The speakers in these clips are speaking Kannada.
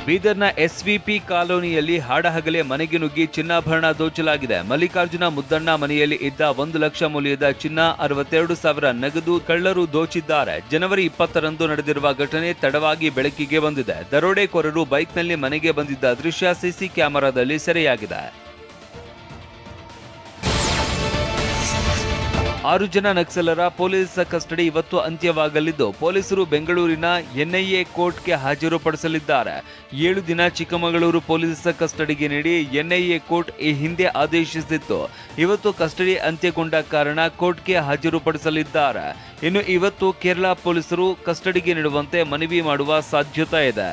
ಬೀದರ್ನ ಎಸ್ವಿಪಿ ಕಾಲೋನಿಯಲ್ಲಿ ಹಾಡಹಗಲೇ ಮನೆಗೆ ನುಗ್ಗಿ ಚಿನ್ನಾಭರಣ ದೋಚಲಾಗಿದೆ. ಮಲ್ಲಿಕಾರ್ಜುನ ಮುದ್ದಣ್ಣ ಮನೆಯಲ್ಲಿ ಇದ್ದ 1 ಲಕ್ಷ ಮೌಲ್ಯದ ಚಿನ್ನ, 62,000 ನಗದು ಕಳ್ಳರು ದೋಚಿದ್ದಾರೆ. ಜನವರಿ 20ರಂದು ನಡೆದಿರುವ ಘಟನೆ ತಡವಾಗಿ ಬೆಳಕಿಗೆ ಬಂದಿದೆ. ದರೋಡೆಕೋರರು ಬೈಕ್ನಲ್ಲಿ ಮನೆಗೆ ಬಂದಿದ್ದ ದೃಶ್ಯ ಸಿಸಿ ಕ್ಯಾಮೆರಾದಲ್ಲಿ ಸೆರೆಯಾಗಿದೆ. 6 ಜನ ನಕ್ಸಲರ ಪೊಲೀಸ್ ಕಸ್ಟಡಿ ಇವತ್ತು ಅಂತ್ಯವಾಗಲಿದ್ದು, ಪೊಲೀಸರು ಬೆಂಗಳೂರಿನ ಎನ್ಐಎ ಕೋರ್ಟ್ಗೆ ಹಾಜರುಪಡಿಸಲಿದ್ದಾರೆ. 7 ದಿನ ಚಿಕ್ಕಮಗಳೂರು ಪೊಲೀಸ್ ಕಸ್ಟಡಿಗೆ ನೀಡಿ ಎನ್ಐಎ ಕೋರ್ಟ್ ಈ ಹಿಂದೆ ಆದೇಶಿಸಿತ್ತು. ಇವತ್ತು ಕಸ್ಟಡಿ ಅಂತ್ಯಗೊಂಡ ಕಾರಣ ಕೋರ್ಟ್ಗೆ ಹಾಜರುಪಡಿಸಲಿದ್ದಾರೆ. ಇನ್ನು ಇವತ್ತು ಕೇರಳ ಪೊಲೀಸರು ಕಸ್ಟಡಿಗೆ ನೀಡುವಂತೆ ಮನವಿ ಮಾಡುವ ಸಾಧ್ಯತೆ ಇದೆ.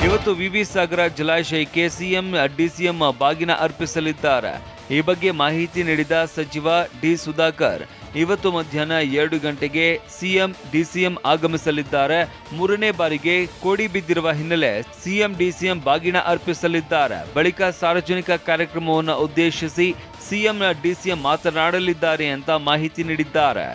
ಇವತ್ತು ವಿವಿ ಸಾಗರ ಜಲಾಶಯಕ್ಕೆ ಸಿಎಂ ಡಿಸಿಎಂ ಬಾಗಿನ ಅರ್ಪಿಸಲಿದ್ದಾರೆ. ಈ ಬಗ್ಗೆ ಮಾಹಿತಿ ನೀಡಿದ ಸಚಿವ ಡಿ ಸುಧಾಕರ್, ಇವತ್ತು ಮಧ್ಯಾಹ್ನ 2 ಗಂಟೆಗೆ ಸಿಎಂ ಡಿಸಿಎಂ ಆಗಮಿಸಲಿದ್ದಾರೆ. 3ನೇ ಬಾರಿಗೆ ಕೋಡಿ ಬಿದ್ದಿರುವ ಹಿನ್ನೆಲೆ ಸಿಎಂ ಡಿಸಿಎಂ ಬಾಗಿನ ಅರ್ಪಿಸಲಿದ್ದಾರೆ. ಬಳಿಕ ಸಾರ್ವಜನಿಕ ಕಾರ್ಯಕ್ರಮವನ್ನು ಉದ್ದೇಶಿಸಿ ಸಿಎಂ ಡಿಸಿಎಂ ಮಾತನಾಡಲಿದ್ದಾರೆ ಅಂತ ಮಾಹಿತಿ ನೀಡಿದ್ದಾರೆ.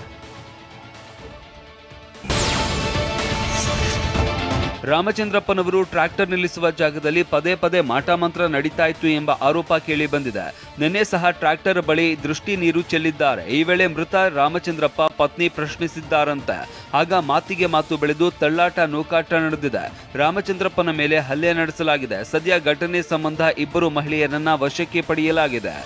ರಾಮಚಂದ್ರಪ್ಪನವರು ಟ್ರ್ಯಾಕ್ಟರ್ ನಿಲ್ಲಿಸುವ ಜಾಗದಲ್ಲಿ ಪದೇ ಪದೇ ಮಾಟಮಂತ್ರ ನಡೀತಾ ಇತ್ತು ಎಂಬ ಆರೋಪ ಕೇಳಿ ಬಂದಿದೆ. ನಿನ್ನೆ ಸಹ ಟ್ರ್ಯಾಕ್ಟರ್ ಬಳಿ ದೃಷ್ಟಿ ನೀರು ಚೆಲ್ಲಿದ್ದಾರೆ. ಈ ವೇಳೆ ಮೃತ ರಾಮಚಂದ್ರಪ್ಪ ಪತ್ನಿ ಪ್ರಶ್ನಿಸಿದ್ದಾರಂತೆ. ಆಗ ಮಾತಿಗೆ ಮಾತು ಬೆಳೆದು ತಳ್ಳಾಟ ನೂಕಾಟ ನಡೆದಿದೆ. ರಾಮಚಂದ್ರಪ್ಪನ ಮೇಲೆ ಹಲ್ಲೆ ನಡೆಸಲಾಗಿದೆ. ಸದ್ಯ ಘಟನೆ ಸಂಬಂಧ 2 ಮಹಿಳೆಯರನ್ನ ವಶಕ್ಕೆ ಪಡೆಯಲಾಗಿದೆ.